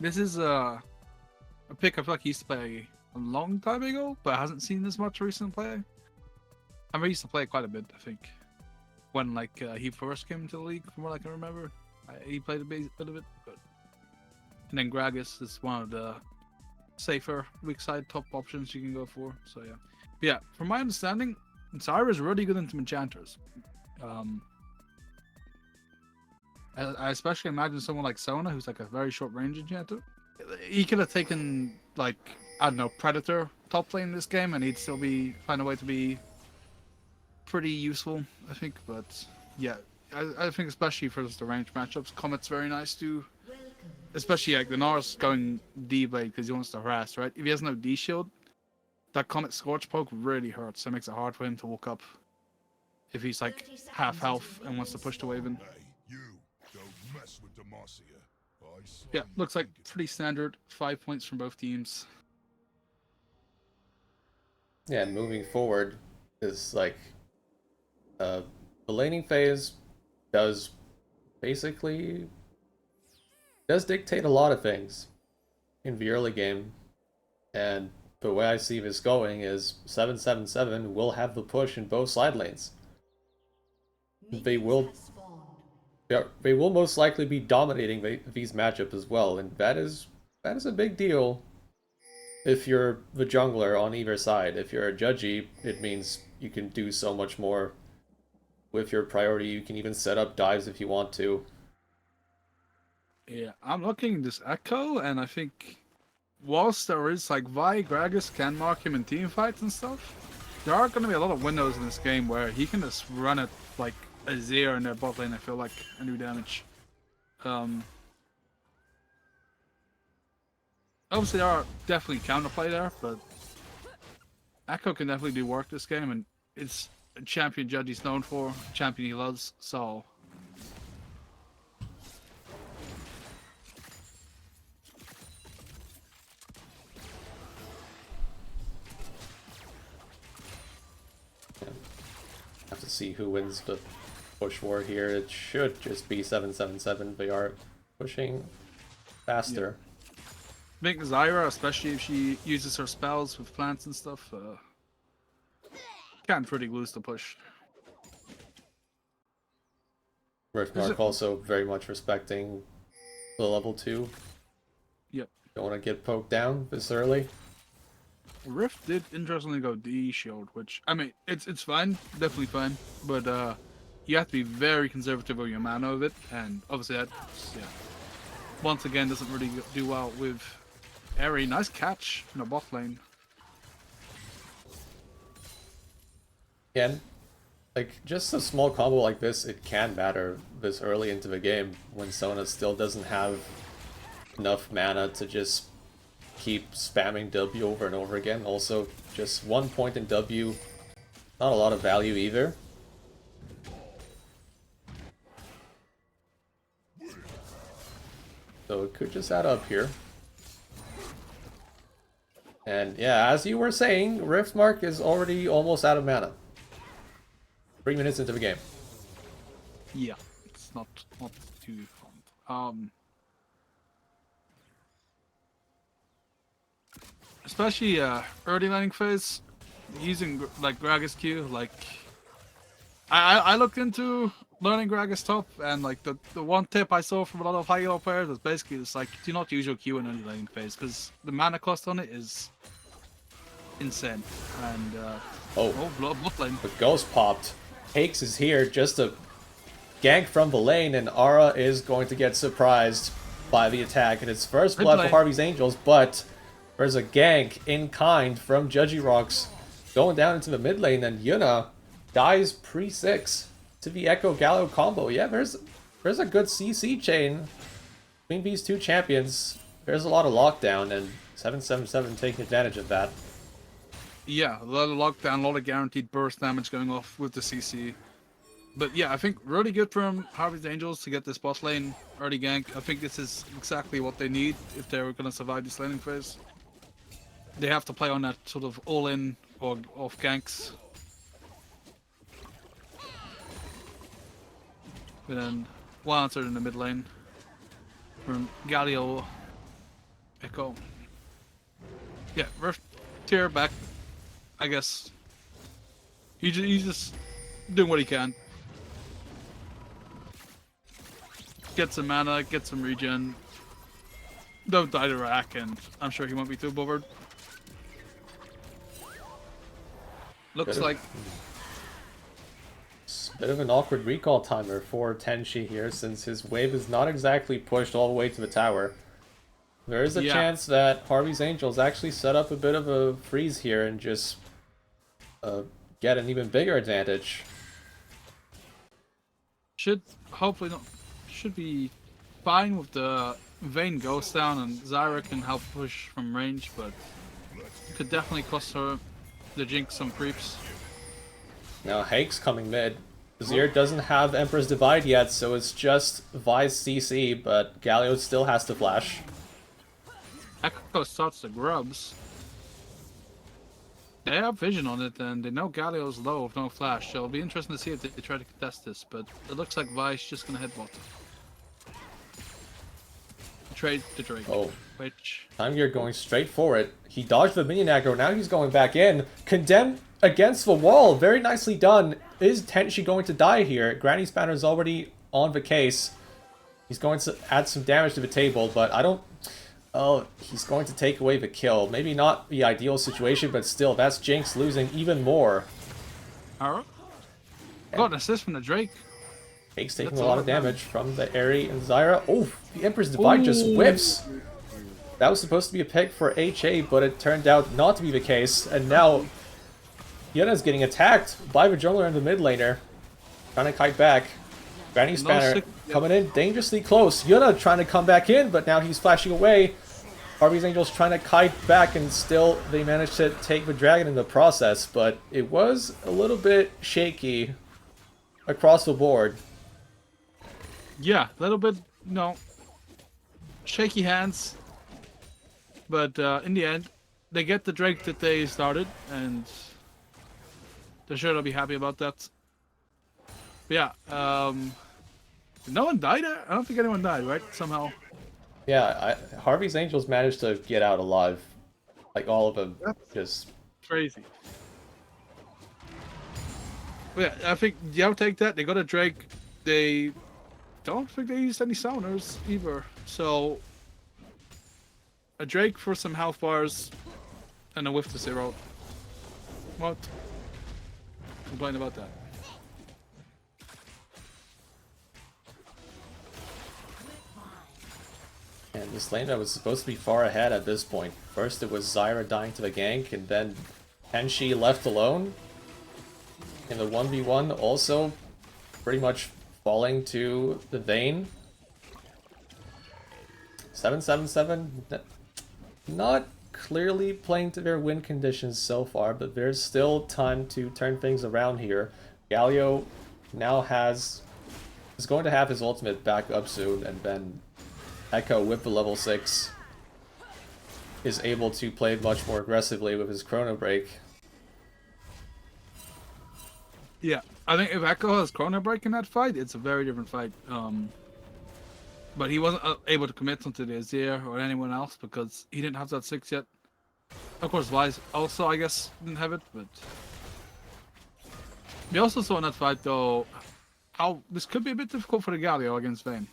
This is a pick I feel like he used to play a long time ago, but I hasn't seen this much recent play. I mean, he used to play quite a bit, I think, when like he first came into the league, from what I can remember. He played a bit of it, but and then Gragas is one of the safer weak side top options you can go for. So yeah, but yeah. From my understanding, Zyra is really good into enchanters. Um, I especially imagine someone like Sona, who's like a very short range enchanter. He could have taken like I don't know Predator top lane in this game, and he'd still be find a way to be pretty useful, I think. But yeah, I think especially for just the range matchups, Comet's very nice too. Especially like the Norris going D blade because he wants to harass, right? If he has no D shield, that Comet Scorch poke really hurts. So it makes it hard for him to walk up if he's like half health and wants to push the wave in. Hey, you, don't mess with Demacia. I saw Yeah, you looks like thinking. pretty standard. 5 points from both teams. Yeah, and moving forward is like the laning phase does basically does dictate a lot of things in the early game, and the way I see this going is 777 will have the push in both side lanes. They will they will most likely be dominating these matchups as well, and that is a big deal if you're the jungler on either side. If you're a judgy, it means you can do so much more with your priority. You can even set up dives if you want to. Yeah, I'm looking at this Echo, and I think whilst there is like Vi Gragas can mark him in team fights and stuff, there are going to be a lot of windows in this game where he can just run it like a zero in their bot lane. I feel like and do damage. Um, Obviously, there are definitely counterplay there, but Echo can definitely do work this game, and it's a champion Judge he's known for, a champion he loves. So Yeah. Have to see who wins the push war here. It should just be 777. They are pushing faster. I think Zyra, especially if she uses her spells with plants and stuff, can't really lose the push. Is it? Riftmark also very much respecting the level 2. Yep. Don't want to get poked down this early. Rift did interestingly go D shield, which I mean it's fine, definitely fine, but you have to be very conservative with your mana of it, and obviously that yeah once again doesn't really do well with Eri. Nice catch in the bot lane. Again, like just a small combo like this, it can matter this early into the game when Sona still doesn't have enough mana to just keep spamming W over and over again. Also, just 1 point in W, not a lot of value either. So it could just add up here. And yeah, as you were saying, Riftmark is already almost out of mana. 3 minutes into the game. Yeah, it's not too fun. Especially early laning phase, using like Gragas Q, like I looked into learning Gragas top, and like the one tip I saw from a lot of high elo players was basically just like do not use your Q in early laning phase because the mana cost on it is insane. And Oh, bot lane. the ghost popped. Hakes is here just to gank from the lane, and Ara is going to get surprised by the attack. And it's first Mid blood for lane. Harvey's Angels, but there's a gank in kind from Judgy Rocks going down into the mid lane, and Yuna dies pre-6 to the Echo Gallo combo. Yeah, there's a good CC chain between these two champions. There's a lot of lockdown, and 777 taking advantage of that. Yeah, a lot of lockdown, a lot of guaranteed burst damage going off with the CC. But yeah, I think really good from Harvey's Angels to get this bot lane early gank. I think this is exactly what they need if they're going to survive this laning phase. They have to play on that sort of all-in or off ganks. And then well answered in the mid lane from Galio. Echo. Yeah, Rift Tier back. I guess. He's just doing what he can. Get some mana, get some regen. Don't die to rack, and I'm sure he won't be too bothered. Looks like it's a bit of an awkward recall timer for Tenshi here, since his wave is not exactly pushed all the way to the tower. There is a chance that Harvey's Angels actually set up a bit of a freeze here and just get an even bigger advantage. should hopefully not should be fine with the Vayne Ghost down, and Zyra can help push from range, but could definitely cost her the Jinx some creeps. Now Hake's coming mid. Zir doesn't have Emperor's Divide yet, so it's just Vi's CC, but Galio still has to flash. Echo starts the grubs. They have vision on it, and they know Galio's low with no flash, so it'll be interesting to see if they try to contest this, but it looks like Vi's just gonna headbutt. Trade the Drake. Oh. Which... Time Gear going straight for it. He dodged the minion aggro, now he's going back in. Condemned against the wall, very nicely done. Is Tenshi going to die here? Granny's banner is already on the case. He's going to add some damage to the table, but I don't... Oh, he's going to take away the kill. Maybe not the ideal situation, but still, that's Jinx losing even more. Alright. Got an assist from the Drake. Hake's taking a lot of damage from the Aerie and Zyra. Oh, the Emperor's Divide just whips. That was supposed to be a pick for HA, but it turned out not to be the case. And now, Yuna's getting attacked by the jungler and the mid laner. Trying to kite back. Granny's banner coming in dangerously close. Yuna trying to come back in, but now he's flashing away. Harvey's Angels trying to kite back, and still they managed to take the dragon in the process. But it was a little bit shaky across the board. Yeah, a little bit, shaky hands. But in the end, they get the Drake that they started, and they're sure they'll be happy about that. But yeah, no one died? I don't think anyone died, right? Somehow. Yeah, Harvey's Angels managed to get out alive. Like, all of them. Just crazy. But yeah, I think the outtake that, they got a Drake. They don't think they used any summoners either. So, a Drake for some health bars and a whiff to 0. What? Complain about that. And this lane that was supposed to be far ahead at this point. First it was Zyra dying to the gank, and then Tenshi left alone. In the 1v1 also pretty much falling to the Vayne. 777, not clearly playing to their win conditions so far, but there's still time to turn things around here. Galio now is going to have his ultimate back up soon, and then Echo with the level 6 is able to play much more aggressively with his Chrono Break. Yeah, I think if Echo has Chrono Break in that fight, it's a very different fight. But he wasn't able to commit onto the Azir or anyone else because he didn't have that 6 yet. Of course, Wise also, I guess, didn't have it, but... We also saw in that fight, though, how this could be a bit difficult for the Galio against Vayne.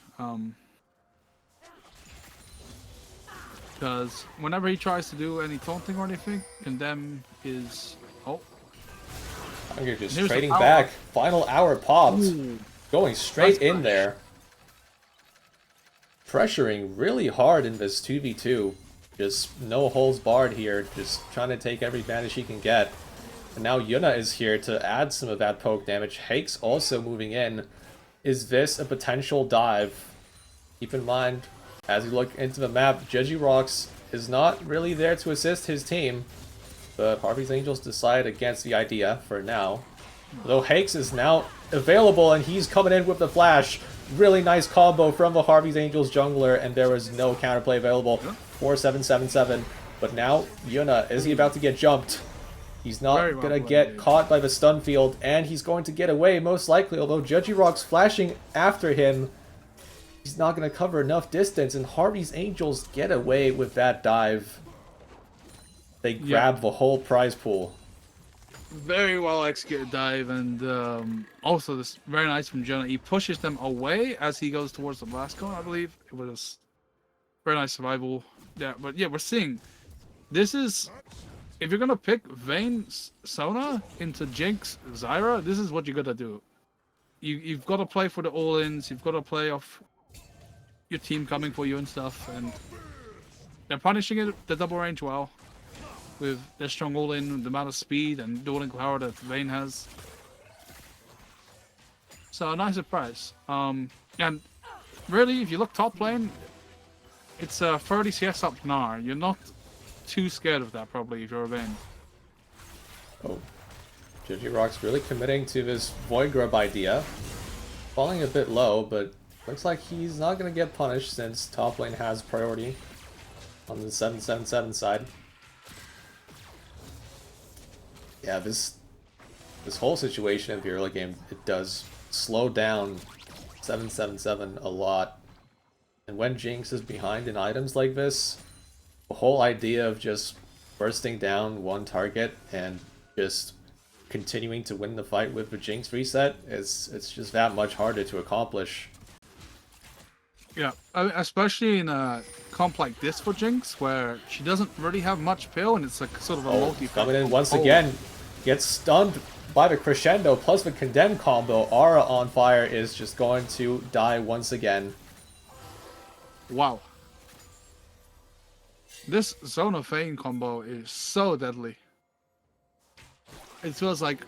Because whenever he tries to do any taunting or anything, Condemn is... Oh. You're just trading back. Final hour popped. Ooh. Going straight in there. Pressuring really hard in this 2v2. Just no holes barred here. Just trying to take every advantage he can get. And now Yuna is here to add some of that poke damage. Hake's also moving in. Is this a potential dive? Keep in mind, as you look into the map, Rocks is not really there to assist his team. But Harvey's Angels decide against the idea for now. Though Hakes is now available and he's coming in with the flash. Really nice combo from the Harvey's Angels jungler, and there was no counterplay available for 777. But now, Yuna, is he about to get jumped? He's not going to get caught by the stun field, and he's going to get away most likely, although Rocks flashing after him. he's not going to cover enough distance, and Harvey's Angels get away with that dive. They grab the whole prize pool. Very well executed dive, and also this very nice from Jonah. He pushes them away as he goes towards the blast cone, I believe. It was very nice survival. Yeah, but yeah, we're seeing this is, if you're gonna pick Vayne Sona into Jinx Zyra, this is what you gotta do. You've got to play for the all-ins. You've got to play off your team coming for you and stuff, and they're punishing it the double range well with their strong all-in, the amount of speed and dueling power that Vayne has. So a nice surprise. And really, if you look top lane, it's a 30 CS up Gnar. You're not too scared of that probably if you're a Vayne. Oh, JoJoRock's really committing to this Void Grub idea. Falling a bit low, but looks like he's not going to get punished since top lane has priority on the 777 side. Yeah, this whole situation of the early game, it does slow down 777 a lot. And when Jinx is behind in items like this, the whole idea of just bursting down one target and just continuing to win the fight with the Jinx reset, it's just that much harder to accomplish. Yeah, especially in a comp like this for Jinx, where she doesn't really have much pill, and it's like sort of a multi. Coming in once again, gets stunned by the crescendo plus the condemn combo. Aura on fire is just going to die once again. Wow. This Zone of Vayne combo is so deadly. It feels like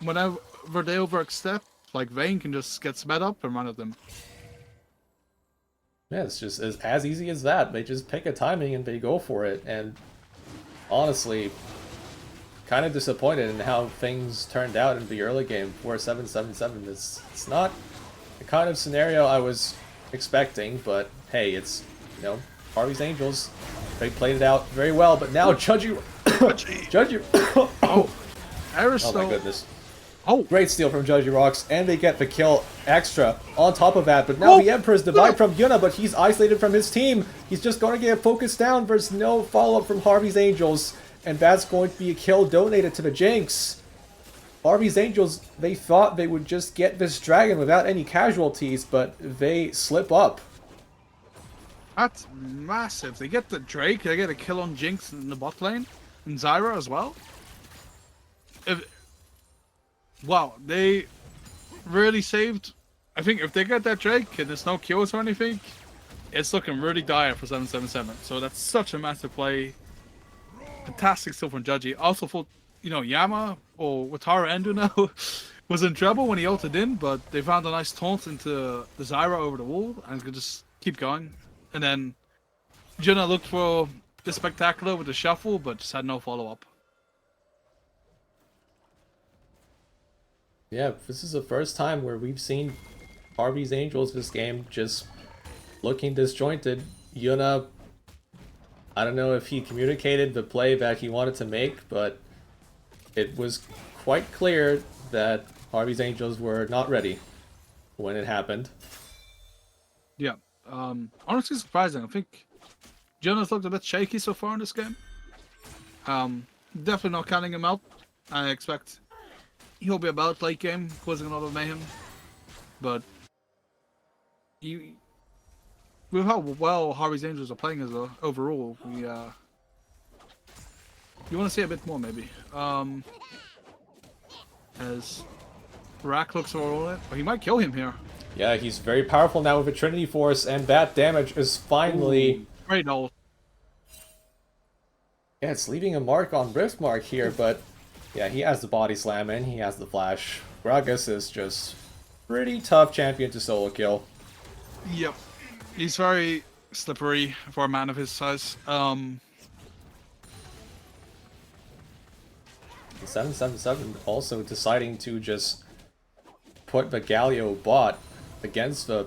whenever they overstep, like Vayne can just get sped up and run at them. Yeah, it's just as easy as that. They just pick a timing and they go for it. And honestly, kind of disappointed in how things turned out in the early game for 777. It's not the kind of scenario I was expecting, but hey, it's, you know, Harvey's Angels. They played it out very well, but now Judgy... Oh, Oh my goodness. Oh, Great steal from JoJoRock, and they get the kill extra on top of that. But now the Emperor's divide from Yuna, but he's isolated from his team. He's just going to get focused down. There's no follow-up from Harvey's Angels, and that's going to be a kill donated to the Jinx. Harvey's Angels, they thought they would just get this dragon without any casualties, but they slip up. that's massive. They get the Drake, they get a kill on Jinx in the bot lane, and Zyra as well. Wow, they really saved. I think if they get that Drake and there's no kills or anything, it's looking really dire for 777. So that's such a massive play. Fantastic stuff from Judgy. Also thought, you know, Yama or Watara Enduno was in trouble when he ulted in, but they found a nice taunt into the Zyra over the wall and could just keep going. And then Junna looked for the spectacular with the shuffle, but just had no follow-up. Yeah, this is the first time where we've seen Harvey's Angels this game just looking disjointed. Yuna, I don't know if he communicated the play that he wanted to make, but it was quite clear that Harvey's Angels were not ready when it happened. Yeah, honestly surprising. I think Jonas looked a bit shaky so far in this game. Definitely not counting him out. I expect he'll be about late game, causing a lot of mayhem. But with how well Harvey's Angels are playing as well, overall, you want to see a bit more maybe. As Rack looks for all it, he might kill him here. Yeah, he's very powerful now with a Trinity Force, and that damage is finally... Ooh, great ult. Yeah, it's leaving a mark on Riftmark here, but yeah, he has the body slam and he has the flash. Gragas is just pretty tough champion to solo kill. Yep. He's very slippery for a man of his size. 777 also deciding to just put the Galio bot against the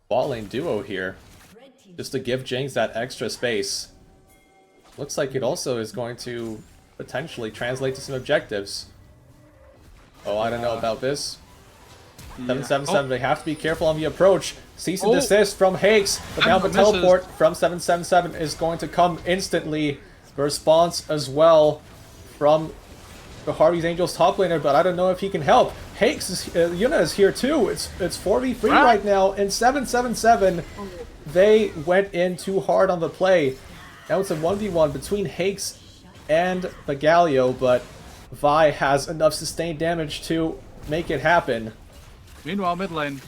bot lane duo here, just to give Jinx that extra space. Looks like it also is going to potentially translate to some objectives. Oh, I don't know about this. Yeah. 777, they have to be careful on the approach. Cease and Oh. desist from Hakes, but now the And misses. teleport from 777 is going to come instantly. The response as well from the Harvey's Angels top laner, but I don't know if he can help. Hakes is, Yuna is here too. It's 4v3 right now, and 777, they went in too hard on the play. Now it's a 1v1 between Hakes and the Galio, but Vi has enough sustained damage to make it happen. Meanwhile, mid lane.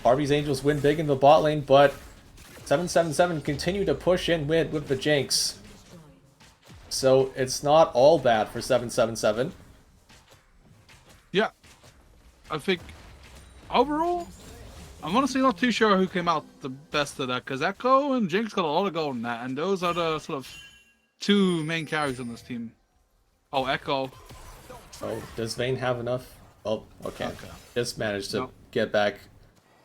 Harvey's Angels win big in the bot lane, but 777 continue to push in with the Jinx. So it's not all bad for 777. Yeah. I think overall, I'm honestly not too sure who came out the best of that, because Echo and Jinx got a lot of gold in that, and those are the sort of two main carries on this team. Oh, Echo. Oh, does Vayne have enough? Oh, okay. Just managed to No. get back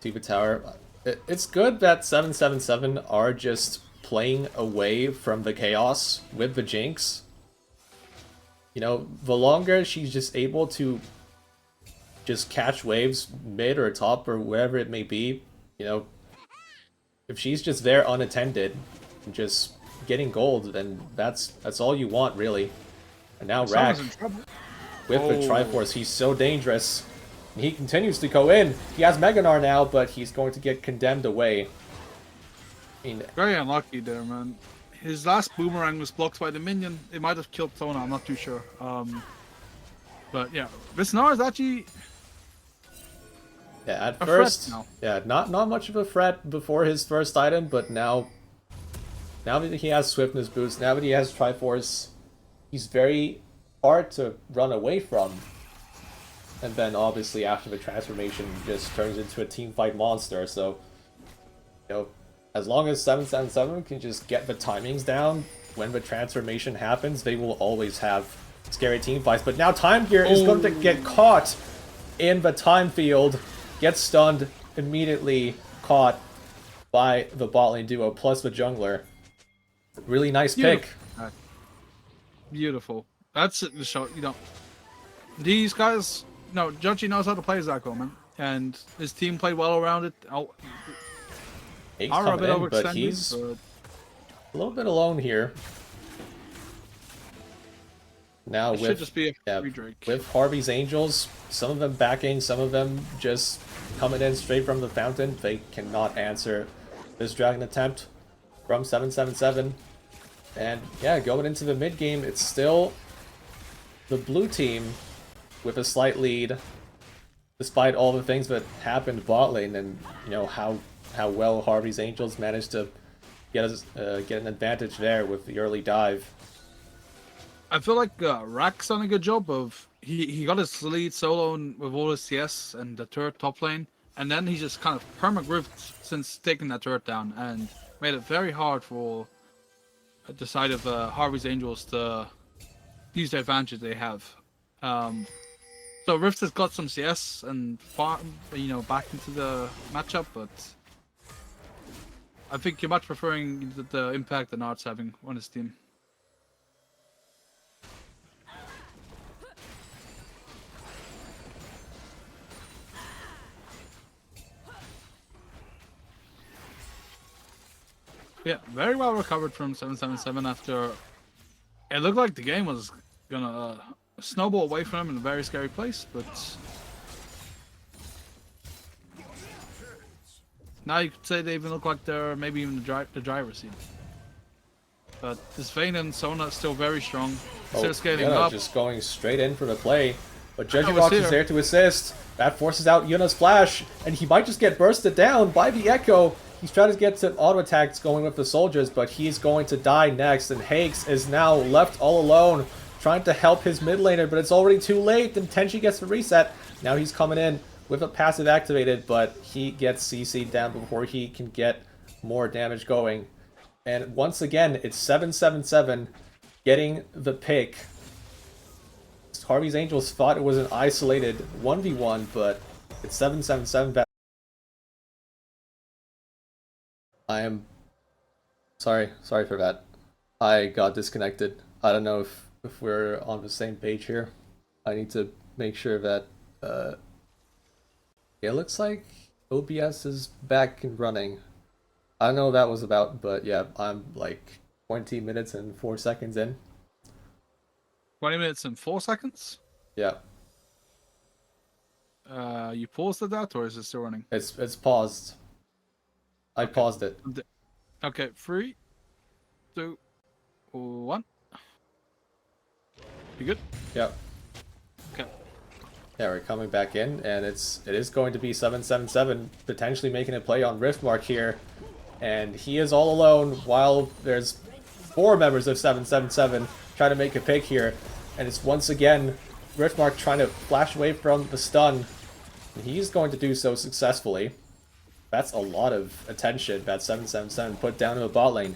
to the tower. It's good that 777 are just playing away from the chaos with the Jinx. You know, the longer she's just able to just catch waves mid or top or wherever it may be, you know, if she's just there unattended, just getting gold, then that's all you want, really. And now Rack, Someone's in trouble. with the Triforce, he's so dangerous. And he continues to go in. He has Meganar now, but he's going to get condemned away. I mean, Very unlucky there, man. His last boomerang was blocked by the minion. It might have killed Sona, I'm not too sure. But yeah, Visnar is actually yeah, at a first, threat now. yeah, not much of a threat before his first item, but now that he has Swiftness boost, now that he has Triforce, he's very hard to run away from. And then obviously after the transformation, he just turns into a teamfight monster. So, you know, as long as 777 can just get the timings down when the transformation happens, they will always have scary team fights. But now Time Gear is going to get caught in the time field, gets stunned, immediately caught by the bot lane duo plus the jungler. Really nice pick. Beautiful. That's it. So, you know, these guys, no, Judgy knows how to play Zako, man. And his team played well around it. Hake's Are a coming bit in, but overextended, he's but a little bit alone here. Now it should just be a yeah, free Drake. with Harvey's Angels, some of them backing, some of them just coming in straight from the fountain. They cannot answer this dragon attempt from 777. And yeah, going into the mid game, it's still the blue team with a slight lead, despite all the things that happened bot lane, and you know how well Harvey's Angels managed to get an advantage there with the early dive. I feel like Rack's done a good job of he got his lead solo with all his CS and the turret top lane, and then he just kind of perma-griffed since taking that turret down and made it very hard for the side of Harvey's Angels to use the advantage they have. So Rift has got some CS and far, you know, back into the matchup, but I think you're much preferring the impact that Art's having on his team. Yeah, very well recovered from 777 after it looked like the game was gonna snowball away from him in a very scary place, but now you could say they even look like they're maybe even the driver's seat. But this Vayne and Sona is still very strong. Still scaling Yuna up. just going straight in for the play. But Judgy was Rocks is here. there to assist. That forces out Yuna's flash, and he might just get bursted down by the Echo. He's trying to get some auto attacks going with the soldiers, but he's going to die next, and Hakes is now left all alone, trying to help his mid laner, but it's already too late, and Tenchi gets the reset. Now he's coming in with a passive activated, but he gets CC'd down before he can get more damage going. And once again, it's 777 getting the pick. Harvey's Angels thought it was an isolated 1v1, but it's 777 back. I am sorry for that. I got disconnected. I don't know if we're on the same page here. I need to make sure that It looks like OBS is back and running. I don't know what that was about, but yeah, I'm like 20 minutes and 4 seconds in. 20 minutes and 4 seconds? Yeah, You paused at that, or is it still running? it's paused. I Okay. paused it. Okay, 3, 2, 1. You good? Yep. Okay. Yeah, we're coming back in, and it is going to be 777 potentially making a play on Riftmark here, and he is all alone while there's 4 members of 777 trying to make a pick here, and it's once again Riftmark trying to flash away from the stun, and he's going to do so successfully. That's a lot of attention that 777 put down to the bot lane.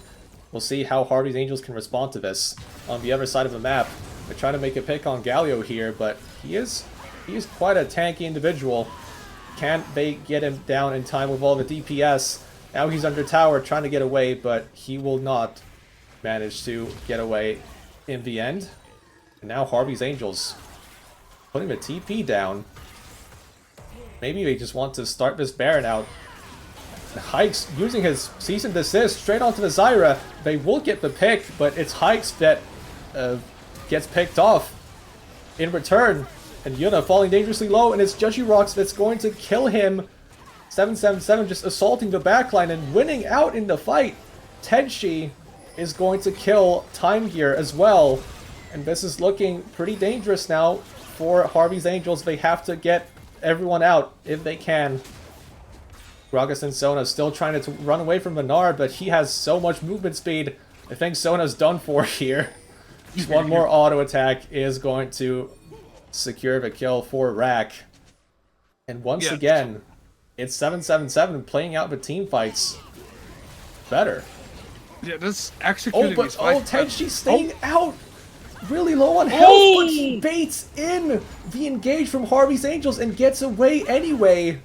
We'll see how Harvey's Angels can respond to this. On the other side of the map, they're trying to make a pick on Galio here, but he is quite a tanky individual. Can they get him down in time with all the DPS? Now he's under tower trying to get away, but he will not manage to get away in the end. And now Harvey's Angels putting the TP down. Maybe they just want to start this Baron out. Hikes using his cease and desist straight onto the Zyra. They will get the pick, but it's Hikes that gets picked off in return. And Yuna falling dangerously low, and it's Judgy Rocks that's going to kill him. 777 just assaulting the backline and winning out in the fight. Tenshi is going to kill Time Gear as well. And this is looking pretty dangerous now for Harvey's Angels. They have to get everyone out if they can. Gragas and Sona still trying to run away from Menard, but he has so much movement speed. I think Sona's done for here. Just one more auto attack is going to secure the kill for Rack. And once again, it's 777 playing out the team fights better. Yeah, this executing these fights. Tenshi staying out really low on health, but he baits in the engage from Harvey's Angels and gets away anyway.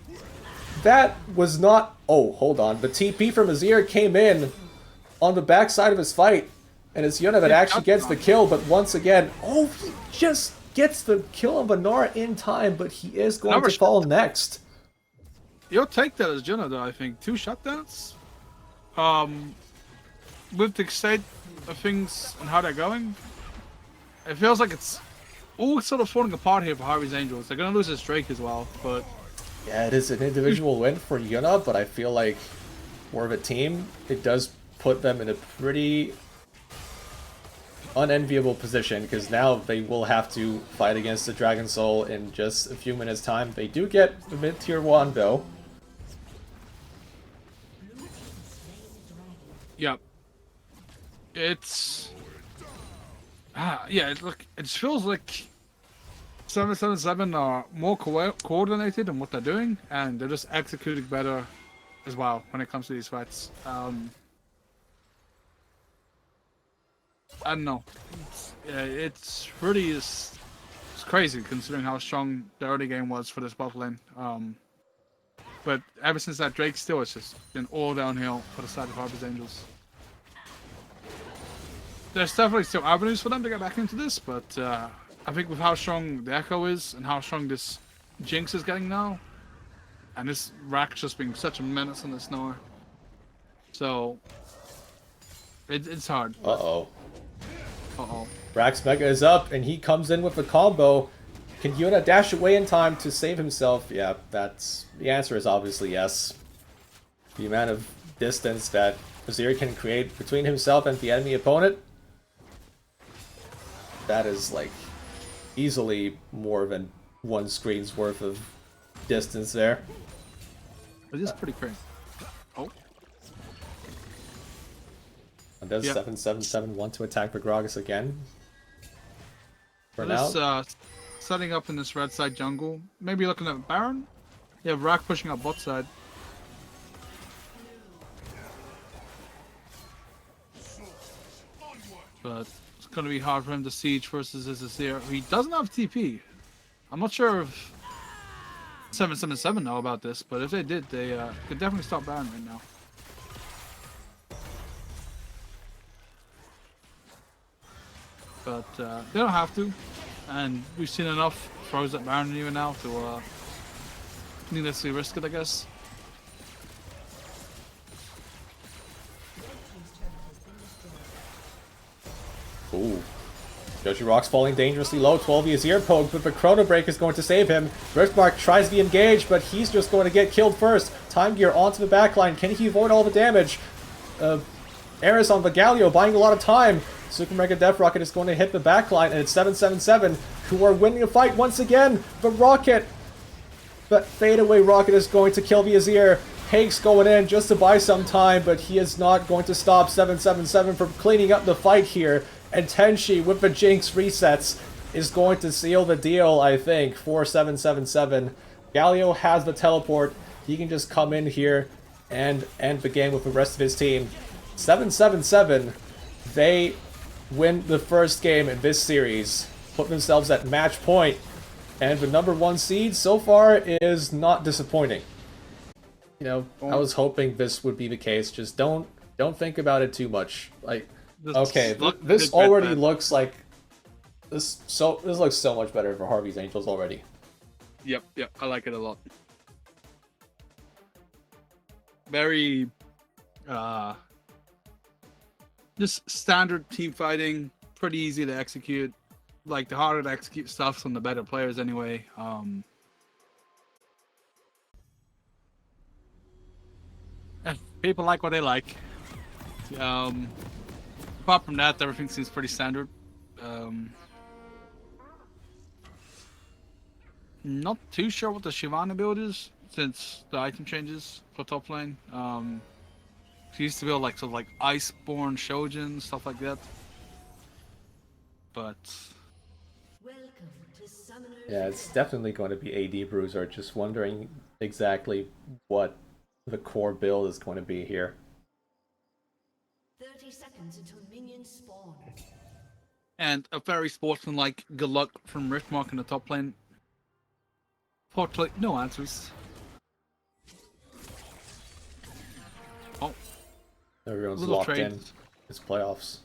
That was not... Oh, hold on. The TP from Azir came in on the backside of his fight, and it's Yuna that actually gets the kill, but once again... Oh, he just gets the kill on Vanara in time, but he is going to fall next. You'll take that as Yuna, though, I think. 2 shutdowns. With the state of things and how they're going, it feels like it's all sort of falling apart here for Harvey's Angels. They're going to lose this Drake as well, but... Yeah, it is an individual win for Yuna, but I feel like more of a team, it does put them in a pretty unenviable position, because now they will have to fight against the Dragon Soul in just a few minutes' time. They do get the mid-tier 1, though. Yep. It's... yeah, it feels like 777 are more coordinated in what they're doing, and they're just executing better as well when it comes to these fights. I don't know. It's pretty... It's crazy considering how strong the early game was for this bot lane. But ever since that Drake steal, it's just been all downhill for the side of Harvey's Angels. There's definitely still avenues for them to get back into this, but I think with how strong the Echo is and how strong this Jinx is getting now, and this Rack's just being such a menace on the Snower, so it's hard. Uh-oh. Uh-oh. Rack's Mega is up, and he comes in with a combo. Can Yuna dash away in time to save himself? Yeah, that's... The answer is obviously yes. The amount of distance that Azir can create between himself and the enemy opponent, that is, like, easily more than one screen's worth of distance there. It is pretty crazy. Oh. And does 777 want to attack the Gragas again? For now? Setting up in this red side jungle. Maybe looking at Baron? Yeah, Rack pushing up bot side. But it's going to be hard for him to siege versus his Azir. He doesn't have TP. I'm not sure if 777 know about this, but if they did, they could definitely stop Baron right now. But they don't have to, and we've seen enough throws at Baron even now to needlessly risk it, I guess. Ooh. Yoshi Rock's falling dangerously low. 12 is ear poked, but the Chrono Break is going to save him. Riftmark tries to be engaged, but he's just going to get killed first. Time Gear onto the backline. Can he avoid all the damage? Eris on the Galio buying a lot of time. Super Mega Death Rocket is going to hit the backline, and it's 777 who are winning the fight once again. The Rocket, but fadeaway Rocket is going to kill the Azir. Hake's going in just to buy some time, but he is not going to stop 777 from cleaning up the fight here. And Tenshi, with the Jinx resets, is going to seal the deal, I think, for 777. Galio has the teleport. He can just come in here and end the game with the rest of his team. 777, they win the first game in this series, put themselves at match point, and the #1 seed so far is not disappointing. You know, I was hoping this would be the case. Just don't think about it too much. Like, okay, this already looks like this looks so much better for Harvey's Angels already. Yep, I like it a lot. Very just standard team fighting, pretty easy to execute. Like, the harder to execute stuff's on the better players anyway. People like what they like. Apart from that, everything seems pretty standard. Not too sure what the Shyvana build is, since the item changes for top lane. She used to build like sort of like Iceborne Shojin, stuff like that. But yeah, it's definitely going to be AD Bruiser. Just wondering exactly what the core build is going to be here. 30 seconds until minions spawn. And a very sportsmanlike good luck from Riftmark in the top lane. Fortunately, no answers. Oh. Everyone's Little locked trade. in. It's playoffs.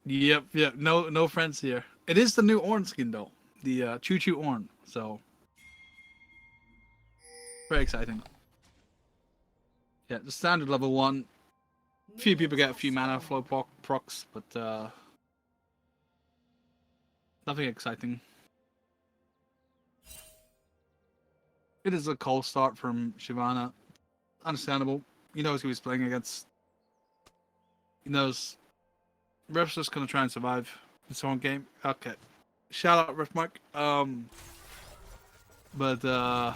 Yep, no friends here. It is the new Ornn skin though. The Choo Choo Ornn, so very exciting. Yeah, the standard level 1. A few people get a few mana flow procs, but nothing exciting. It is a cold start from Shyvana. Understandable. He knows who he's playing against. He knows Rift's just gonna try and survive this whole game. Okay. Shout out Riftmark. But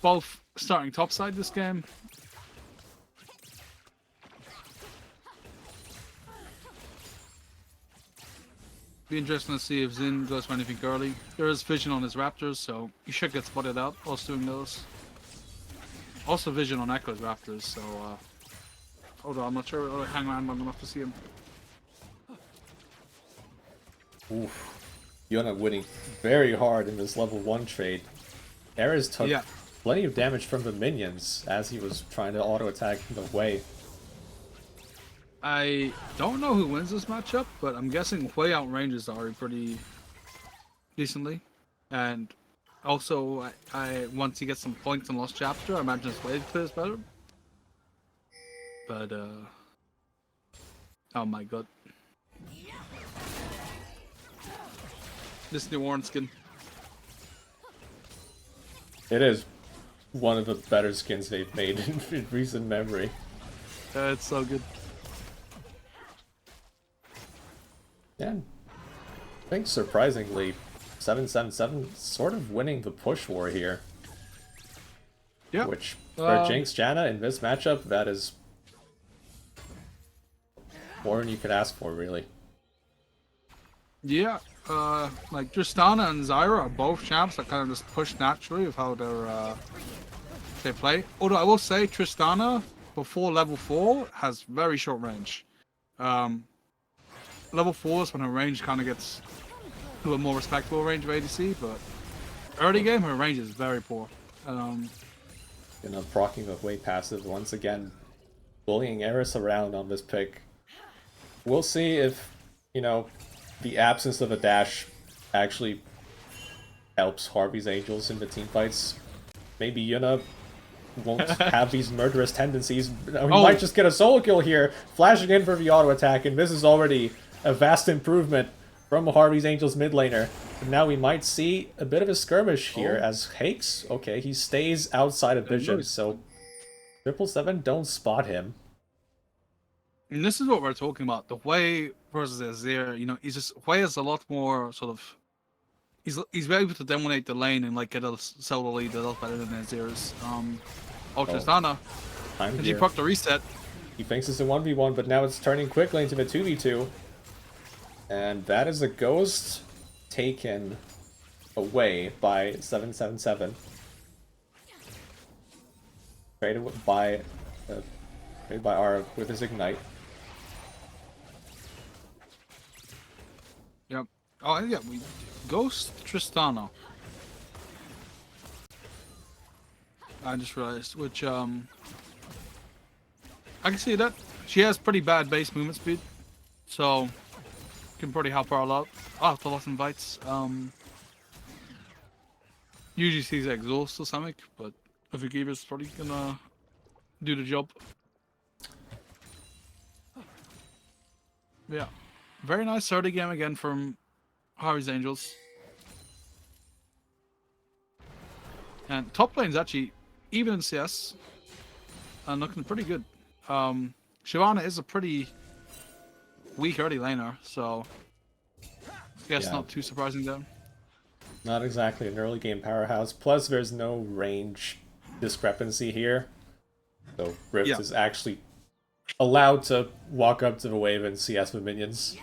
both starting topside this game. Be interesting to see if Xin goes for anything early. There is vision on his Raptors, so he should get spotted out whilst doing those. Also vision on Echo's Raptors, so hold on, I'm not sure. I'll hang around long enough to see him. Oof. Yona winning very hard in this level 1 trade. Eris took plenty of damage from the minions as he was trying to auto-attack the way. I don't know who wins this matchup, but I'm guessing Hui outranges Ari pretty decently. And also, I once he gets some points in Lost Chapter, I imagine his Hui plays better. But, oh my god. This new Ornn skin. It is one of the better skins they've made in recent memory. It's so good. Yeah. I think surprisingly, 777 sort of winning the push war here. Yeah. Which, for Jinx Janna in this matchup, that is more than you could ask for, really. Yeah. Like Tristana and Zyra are both champs that kind of just push naturally with how they play. Although I will say Tristana before level 4 has very short range. Level 4 is when her range kind of gets to a more respectable range of ADC, but early game her range is very poor. You know, proccing with way passive once again, bullying Eris around on this pick. We'll see if, you know, the absence of a dash actually helps Harvey's Angels in the team fights. Maybe Yuna won't have these murderous tendencies. We might just get a solo kill here, flashing in for the auto attack, and this is already a vast improvement from Harvey's Angels mid laner. But now we might see a bit of a skirmish here as Hakes, okay, he stays outside of vision, so 777 don't spot him. And this is what we're talking about. The Hui versus Azir, you know, Hui is a lot more sort of. He's able to dominate the lane and like get a solo lead a lot better than Azir's. Tristana. And she proc the reset. He thinks it's a 1v1, but now it's turning quickly into a 2v2. And that is a ghost taken away by 777. Traded by Ara with his ignite. Yep. Oh yeah, we Ghost Tristana. I just realized, which I can see that she has pretty bad base movement speed, so can probably help her a lot. Oh, a lot of invites. Usually sees exhaust or something, but Avigiva's probably gonna do the job. Yeah, very nice early game again from Harvey's Angels. And top lane's actually, even in CS, and looking pretty good. Shyvana is a pretty weak early laner, so I guess not too surprising then. Not exactly an early game powerhouse, plus there's no range discrepancy here. So Rift is actually allowed to walk up to the wave and CS with minions.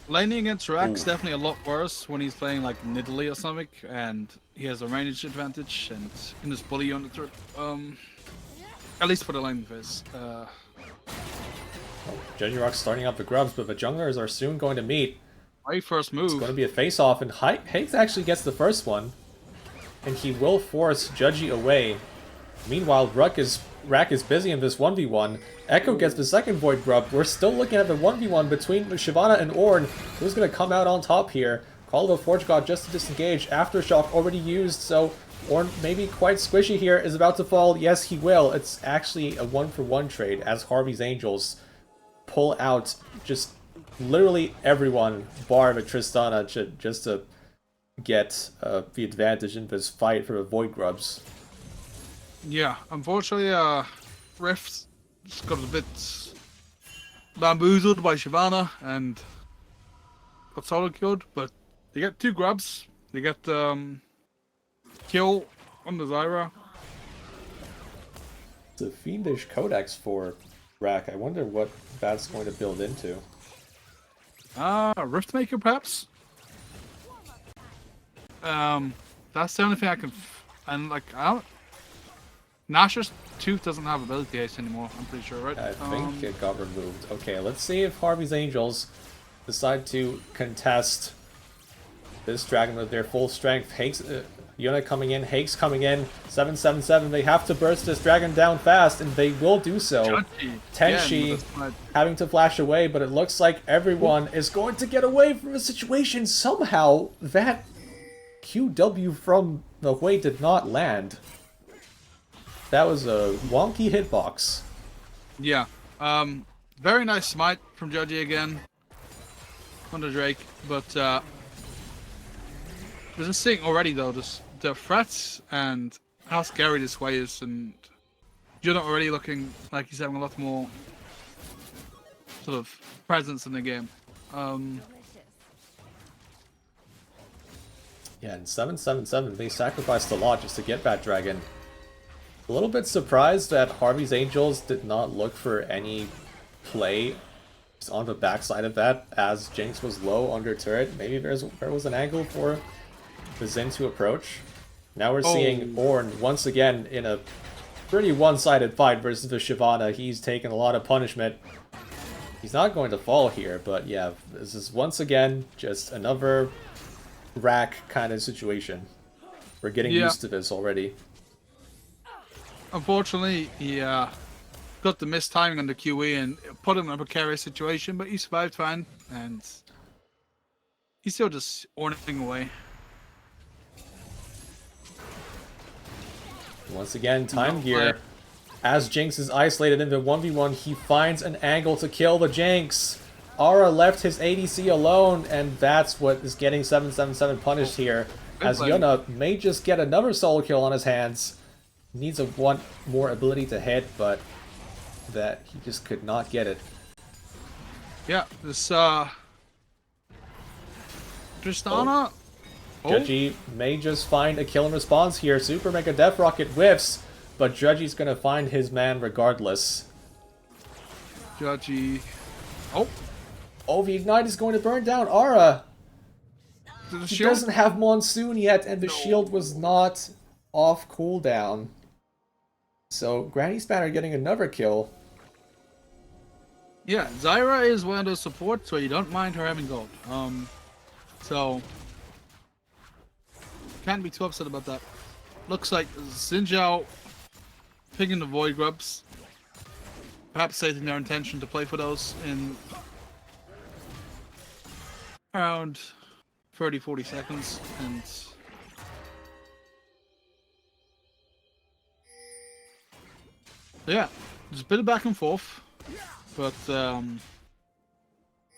Laning against Rack's definitely a lot worse when he's playing like Nidalee or something, and he has a range advantage and can just bully you on the turret. At least for the lane phase. Rock's starting up the grubs, but the junglers are soon going to meet. My first move. It's going to be a face-off, and Hakes actually gets the first one, and he will force Judgy away. Meanwhile, Rack is busy in this 1v1. Echo gets the second Void Grub. We're still looking at the 1v1 between Shyvana and Ornn. Who's going to come out on top here? Call of the Forge God just to disengage. Aftershock already used, so Ornn maybe quite squishy here, is about to fall. Yes, he will. It's actually a 1-for-1 trade as Harvey's Angels pull out just literally everyone, bar the Tristana, just to get the advantage in this fight for the Void Grubs. Yeah, unfortunately, Rift just got a bit bamboozled by Shyvana and got solo killed, but they get 2 grabs. They get kill on the Zyra. It's a fiendish codex for Rack. I wonder what that's going to build into. Riftmaker perhaps? That's the only thing I can... And like, I don't... Nashor's Tooth doesn't have ability haste anymore, I'm pretty sure, right? I think it got removed. Okay, let's see if Harvey's Angels decide to contest this dragon with their full strength. Hakes, Yuna coming in, Hakes coming in, 777. They have to burst this dragon down fast, and they will do so. Tenshi having to flash away, but it looks like everyone is going to get away from the situation. Somehow, that QW from the Hui did not land. That was a wonky hitbox. Yeah. Very nice smite from Judgy again on the Drake, but there's a thing already though, the threats and how scary this way is, and you're not already looking like he's having a lot more sort of presence in the game. Yeah, and 777, they sacrificed a lot just to get that dragon. A little bit surprised that Harvey's Angels did not look for any play on the backside of that, as Jinx was low under turret. Maybe there was an angle for the Xin to approach. Now we're seeing Ornn once again in a pretty one-sided fight versus the Shyvana. He's taken a lot of punishment. He's not going to fall here, but yeah, this is once again just another Rack kind of situation. We're getting used to this already. Unfortunately, got the missed timing on the QE and put him in a precarious situation, but he survived fine, and he's still just ornamenting away. Once again, time No, gear. As Jinx is isolated in the 1v1, he finds an angle to kill the Jinx. Aura left his ADC alone, and that's what is getting 777 punished here. As Yuna may just get another solo kill on his hands. Needs a one more ability to hit, but that he just could not get it. Yeah, this Tristana. Judgy may just find a kill in response here. Super Mega Death Rocket whiffs, but Judgy's gonna find his man regardless. Judgy. Oh, The Ignite is going to burn down Aura. the He shield. doesn't have Monsoon yet, and the shield was not off cooldown. So Granny Spanner getting another kill. Yeah, Zyra is one of those supports where you don't mind her having gold. So can't be too upset about that. Looks like Xin picking the Void Grubs, perhaps stating their intention to play for those in around 30-40 seconds, and yeah, just a bit of back and forth, but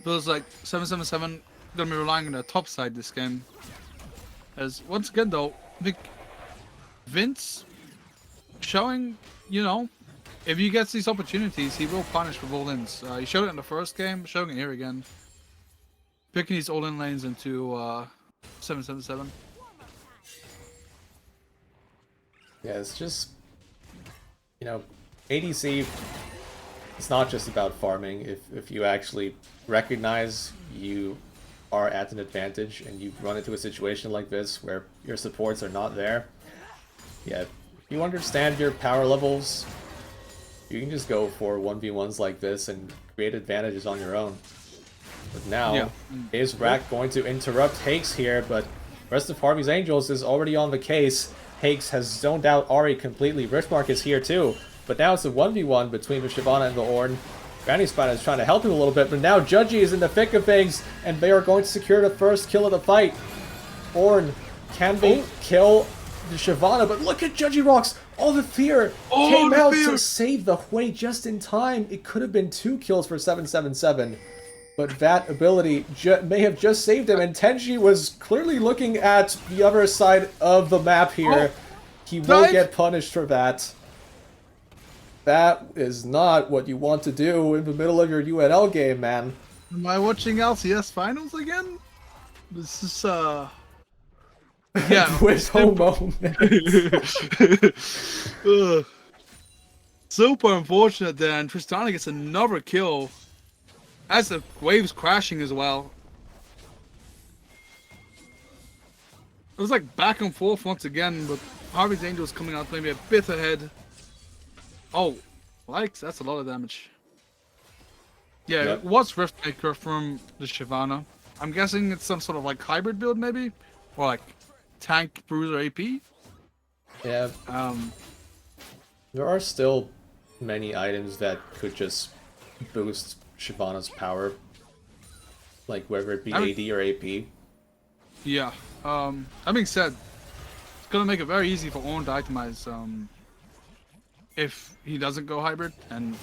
feels like 777 gonna be relying on the top side this game. As once again though, I think Vince showing, you know, if he gets these opportunities, he will punish with all-ins. He showed it in the first game, showing it here again. Picking these all-in lanes into 777. Yeah, it's just, you know, ADC, it's not just about farming. If you actually recognize you are at an advantage and you run into a situation like this where your supports are not there, yeah, you understand your power levels, you can just go for 1v1s like this and create advantages on your own. But now, is Rack going to interrupt Hakes here, but rest of Harvey's Angels is already on the case. Hakes has zoned out Ahri completely. Riftmark is here too, but now it's a 1v1 between the Shyvana and the Ornn. Granny Spanner is trying to help him a little bit, but now Judgy is in the thick of things, and they are going to secure the first kill of the fight. Ornn, can they kill the Shyvana? But look at Judgy Rocks! All the fear came out to save the Hui just in time. It could have been 2 kills for 777. But that ability may have just saved him, and Tenji was clearly looking at the other side of the map here. He will get punished for that. That is not what you want to do in the middle of your UNL game, man. Am I watching LCS finals again? This is yeah. With homo. Super unfortunate then. Tristana gets another kill as the wave's crashing as well. It was like back and forth once again, but Harvey's Angels coming out maybe a bit ahead. Oh, likes, that's a lot of damage. Yeah, Yep. it was Riftmaker from the Shyvana. I'm guessing it's some sort of like hybrid build maybe? Or like tank, bruiser, AP? Yeah, Um, there are still many items that could just boost Shyvana's power. Like whether it be AD or AP. yeah. That being said, it's gonna make it very easy for Ornn to itemize if he doesn't go hybrid, and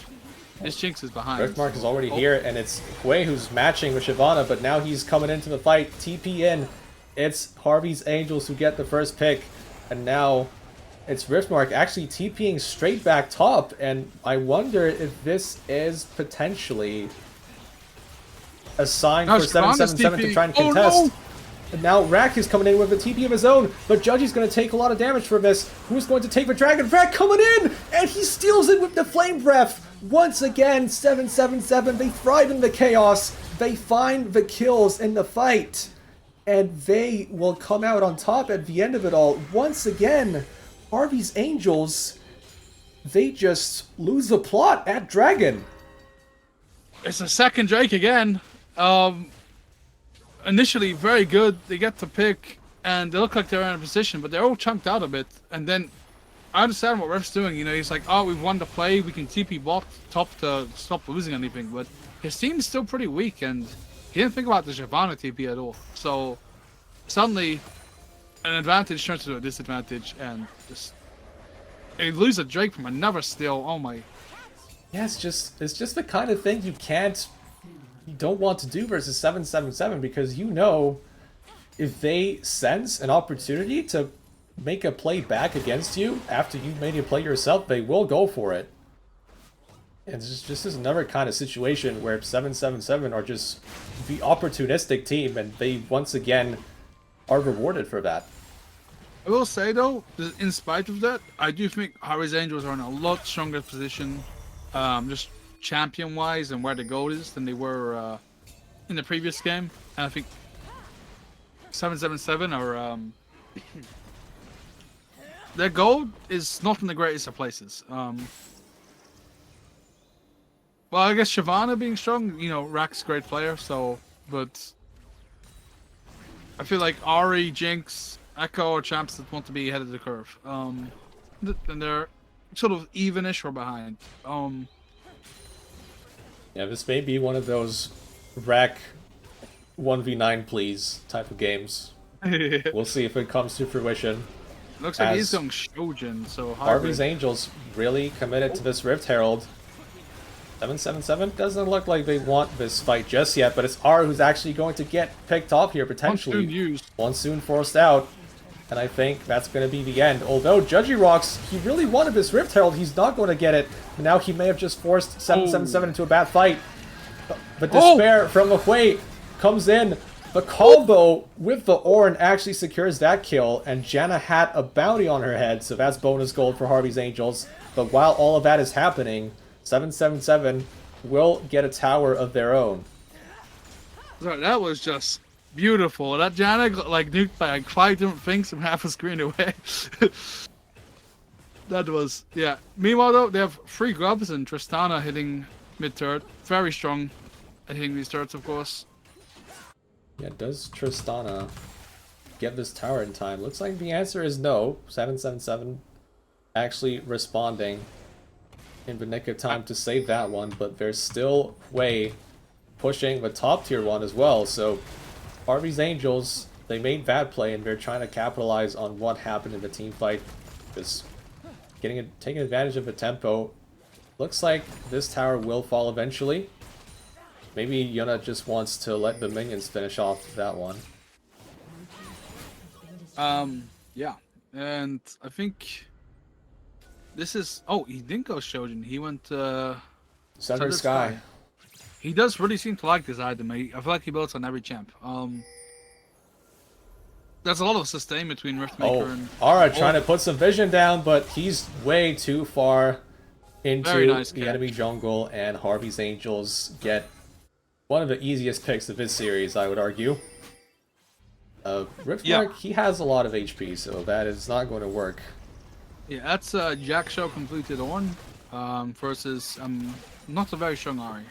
his Jinx is behind. Riftmark is already here, and it's Hui who's matching with Shyvana, but now he's coming into the fight. TP in. It's Harvey's Angels who get the first pick, and now it's Riftmark actually TPing straight back top, and I wonder if this is potentially a sign for 777 to try and contest. Oh, no! And now Rack is coming in with a TP of his own, but Judgy's going to take a lot of damage from this. Who's going to take the dragon? Rack coming in, and he steals it with the flame breath. Once again, 777, they thrive in the chaos. They find the kills in the fight, and they will come out on top at the end of it all. Once again, Harvey's Angels, they just lose the plot at dragon. It's a second Drake again. Initially very good. They get to pick, and they look like they're in a position, but they're all chunked out a bit. And then I understand what Ref's doing. You know, he's like, oh, we've won the play. We can TP bot top to stop losing anything. But his team is still pretty weak, and he didn't think about the Shyvana TP at all. So suddenly, an advantage turns into a disadvantage, and just they lose a Drake from another steal. Oh my! Yeah, it's just the kind of thing you don't want to do versus 777 because you know if they sense an opportunity to make a play back against you after you've made a play yourself, they will go for it. And it's just another kind of situation where 777 are just the opportunistic team, and they once again are rewarded for that. I will say though, in spite of that, I do think Harvey's Angels are in a lot stronger position, just champion-wise and where the goal is than they were in the previous game. And I think 777 are their goal is not in the greatest of places. Well, I guess Shyvana being strong, you know, Rack's a great player, so, but I feel like Ari, Jinx, Echo are champs that want to be ahead of the curve. And they're sort of evenish or behind. Yeah, this may be one of those Rack 1v9 please type of games. We'll see if it comes to fruition. Looks like he's going Shojin, so Harvey's Angels really committed to this Rift Herald. 777 doesn't look like they want this fight just yet, but it's R who's actually going to get picked off here potentially. One soon forced out, and I think that's going to be the end. Although Judgy Rocks, he really wanted this Rift Herald, he's not going to get it. Now he may have just forced 777 into a bad fight. But Despair from Hui comes in. The combo with the Ornn actually secures that kill, and Janna had a bounty on her head, so that's bonus gold for Harvey's Angels. But while all of that is happening, 777 will get a tower of their own. That was just beautiful. That Janna like nuked by like 5 different things from half a screen away. That was, yeah. Meanwhile though, they have 3 grubs and Tristana hitting mid-turret. Very strong at hitting these turrets, of course. Yeah, does Tristana get this tower in time? Looks like the answer is no. 777 actually responding in the nick of time to save that one, but there's still Hui pushing the top tier one as well. So Harvey's Angels, they made that play and they're trying to capitalize on what happened in the team fight. Just taking advantage of the tempo. Looks like this tower will fall eventually. Maybe Yuna just wants to let the minions finish off that one. Yeah. And I think this is... Oh, he didn't go Shojin. He went Sundered Sky. He does really seem to like this item. I feel like he builds on every champ. There's a lot of sustain between Riftmaker and... Ara trying to put some vision down, but he's way too far into nice the enemy jungle, and Harvey's Angels get one of the easiest picks of this series, I would argue. Riftmark, he has a lot of HP, so that is not going to work. Yeah, that's Jack Show completed on versus not a very strong Ari.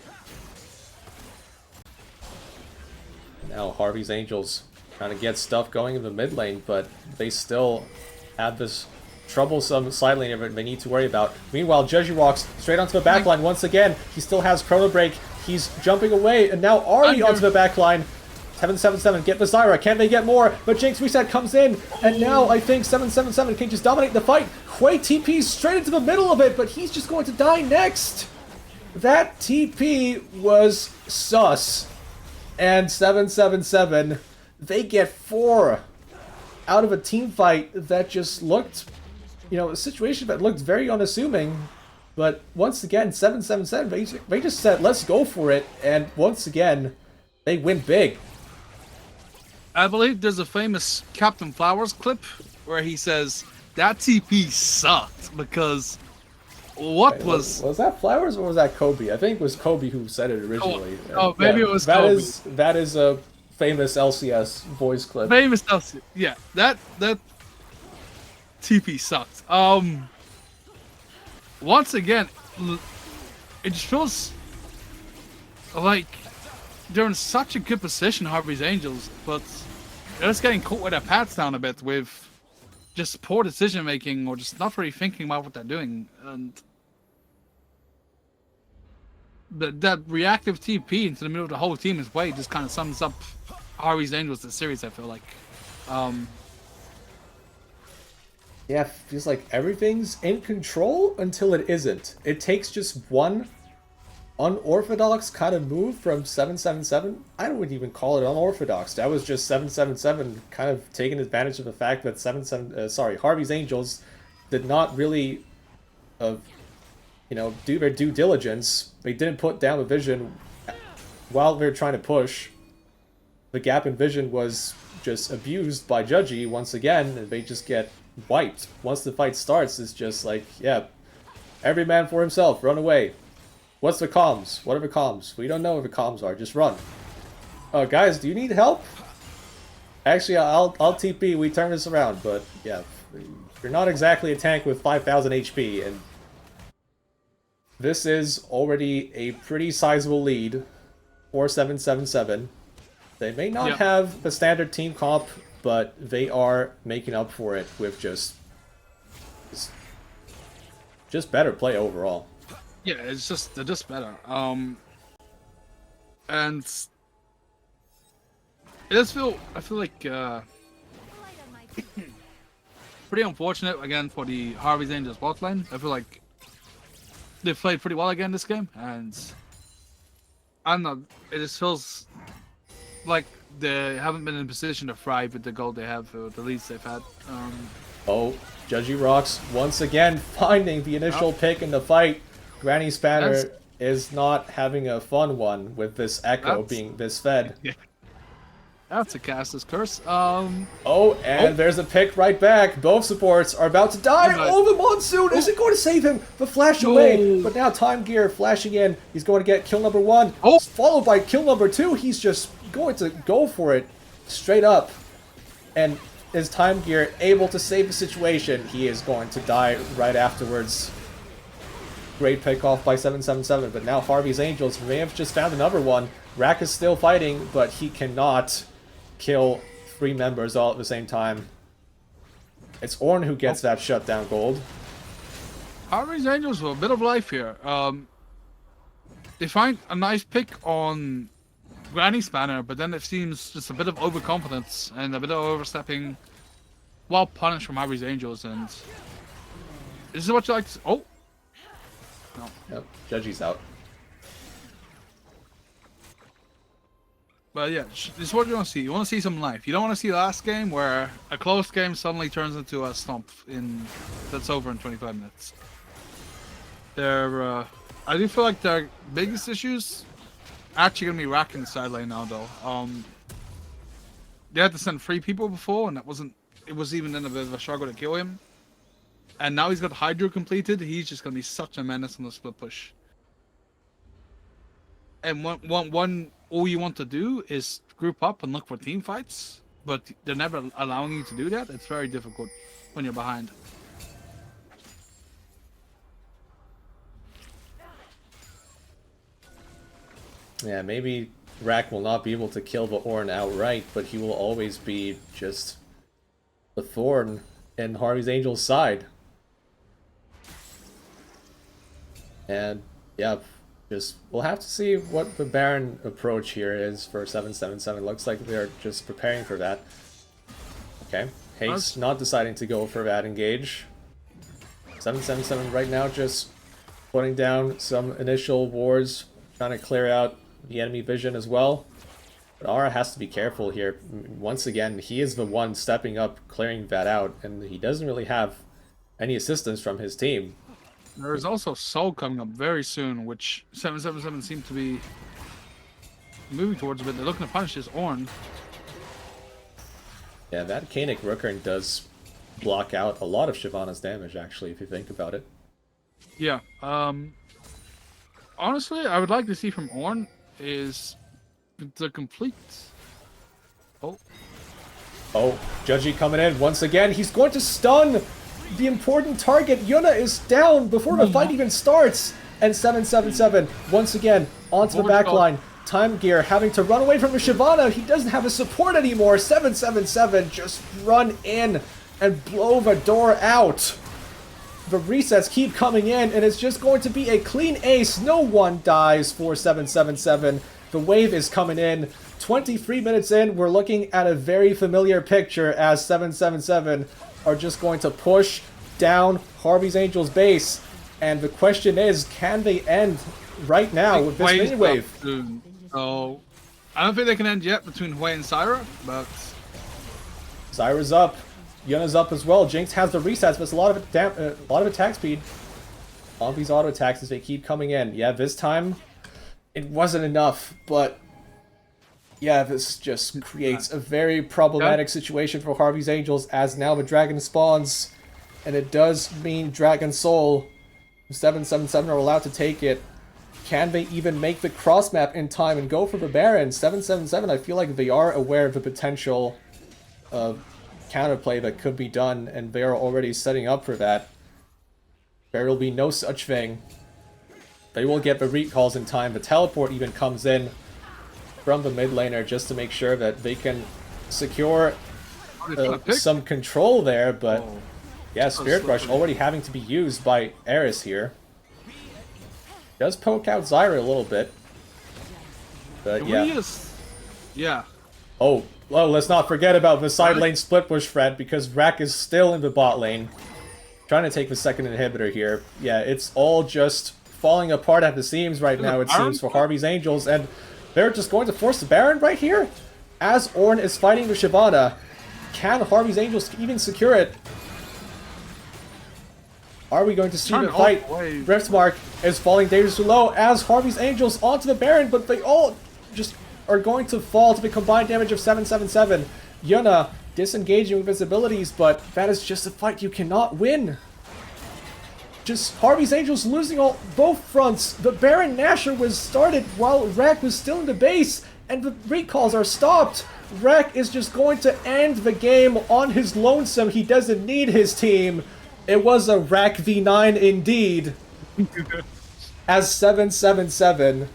Now Harvey's Angels trying to get stuff going in the mid lane, but they still have this troublesome side lane they need to worry about. Meanwhile, Judgy walks straight onto the back line once again. He still has Chrono Break. He's jumping away, and now Ari onto the back line. 777 get the Zyra. Can they get more? But Jinx Reset comes in, and now I think 777 can just dominate the fight. Hui TP's straight into the middle of it, but he's just going to die next. That TP was sus. And 777, they get 4 out of a team fight that just looked, a situation that looked very unassuming. But once again, 777, they just said, let's go for it. And once again, they win big. I believe there's a famous Captain Flowers clip where he says, that TP sucked because was that Flowers or was that Kobe? I think it was Kobe who said it originally. Maybe it was Kobe. That is a famous LCS voice clip. Famous LCS, yeah. That TP sucked. Once again, it just feels like they're in such a good position, Harvey's Angels, but they're just getting caught with their pants down a bit with just poor decision making or just not really thinking about what they're doing. And that reactive TP into the middle of the whole team is way just kind of sums up Harvey's Angels the series, I feel like. Yeah, it feels like everything's in control until it isn't. It takes just one unorthodox kind of move from 777. I wouldn't even call it unorthodox. That was just 777 kind of taking advantage of the fact that Harvey's Angels did not really, do their due diligence. They didn't put down the vision while they were trying to push. The gap in vision was just abused by Judgy once again, and they just get wiped. Once the fight starts, it's just like, yeah, every man for himself, run away. What's the comms? What are the comms? We don't know what the comms are, just run. Oh, guys, do you need help? Actually, I'll TP, we turn this around, but yeah, you're not exactly a tank with 5,000 HP, and this is already a pretty sizable lead for 777. They may not have the standard team comp, but they are making up for it with just better play overall. Yeah, they're just better. And I feel like pretty unfortunate again for the Harvey's Angels bot lane. I feel like they played pretty well again this game, and I don't know, it just feels like they haven't been in a position to thrive with the goal they have, or the leads they've had. Oh, Judgy Rocks once again finding the initial pick in the fight. Granny Spanner is not having a fun one with this Echo being this fed. Yeah. That's a caster's curse. There's a pick right back. Both supports are about to die. The Monsoon! Is it going to save him? The flash away. But now Time Gear flashing in. He's going to get kill number 1. Followed by kill number 2. He's just going to go for it straight up. And is Time Gear able to save the situation? He is going to die right afterwards. Great pick off by 777. But now Harvey's Angels may have just found another one. Rack is still fighting, but he cannot kill 3 members all at the same time. It's Ornn who gets that shutdown gold. Harvey's Angels with a bit of life here. They find a nice pick on Granny Spanner, but then it seems just a bit of overconfidence and a bit of overstepping while punished from Harvey's Angels. And this is what you like to... Oh! No. Yep, Judgy's out. But yeah, this is what you want to see. You want to see some life. You don't want to see the last game where a close game suddenly turns into a stomp that's over in 25 minutes. I do feel like their biggest issues actually gonna be racking the side lane now, though. They had to send 3 people before, and it was even in a bit of a struggle to kill him. And now he's got Hydro completed. He's just gonna be such a menace on the split push. And all you want to do is group up and look for team fights, but they're never allowing you to do that. It's very difficult when you're behind. Yeah, maybe Rack will not be able to kill the Ornn outright, but he will always be just the thorn in Harvey's Angel's side. And yeah, we'll have to see what the Baron approach here is for 777. Looks like they're just preparing for that. Okay, Haste not deciding to go for that engage. 777 right now just putting down some initial wards, trying to clear out the enemy vision as well. But Aura has to be careful here. Once again, he is the one stepping up, clearing that out, and he doesn't really have any assistance from his team. There is also Soul coming up very soon, which 777 seem to be moving towards a bit. They're looking to punish this Ornn. Yeah, that Canic Rookern does block out a lot of Shyvana's damage, actually, if you think about it. Yeah. Honestly, I would like to see from Ornn is the complete... Oh, Judgy coming in once again. He's going to stun the important target. Yuna is down before the fight even starts. And 777 once again onto the backline. Time Gear having to run away from the Shyvana. He doesn't have a support anymore. 777 just run in and blow the door out. The resets keep coming in, and it's just going to be a clean ace. No one dies for 777. The wave is coming in. 23 minutes in, we're looking at a very familiar picture as 777 are just going to push down Harvey's Angels base. And the question is, can they end right now with this mini wave? So, I don't think they can end yet between Hwei and Syra, but... Zyra's up. Yuna's up as well. Jinx has the resets, but it's a lot of attack speed on these auto attacks as they keep coming in. Yeah, this time it wasn't enough, but yeah, this just creates a very problematic situation for Harvey's Angels as now the dragon spawns, and it does mean Dragon Soul. 777 are allowed to take it. Can they even make the cross map in time and go for the Baron? 777, I feel like they are aware of the potential counterplay that could be done, and they are already setting up for that. There will be no such thing. They will get the recalls in time. The teleport even comes in from the mid laner just to make sure that they can secure some control there, but yeah, Spirit Rush already having to be used by Eris here. Does poke out Zyra a little bit, but yeah. Oh, well, let's not forget about the side lane split push, Fred, because Rack is still in the bot lane. Trying to take the second inhibitor here. Yeah, it's all just falling apart at the seams right now, it seems, for Harvey's Angels, and they're just going to force the Baron right here? As Ornn is fighting with Shyvana, can Harvey's Angels even secure it? Are we going to see the fight? Riftmark is falling dangerously low as Harvey's Angels onto the Baron, but they all just are going to fall to the combined damage of 777. Yuna disengaging with his abilities, but that is just a fight you cannot win. Just Harvey's Angels losing both fronts. The Baron Nashor was started while Rack was still in the base, and the recalls are stopped. Rack is just going to end the game on his lonesome. He doesn't need his team. It was a Rack v9 indeed. As 777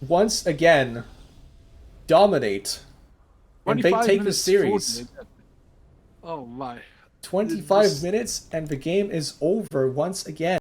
once again dominate, and they take the series. Oh my. 25 minutes and the game is over once again.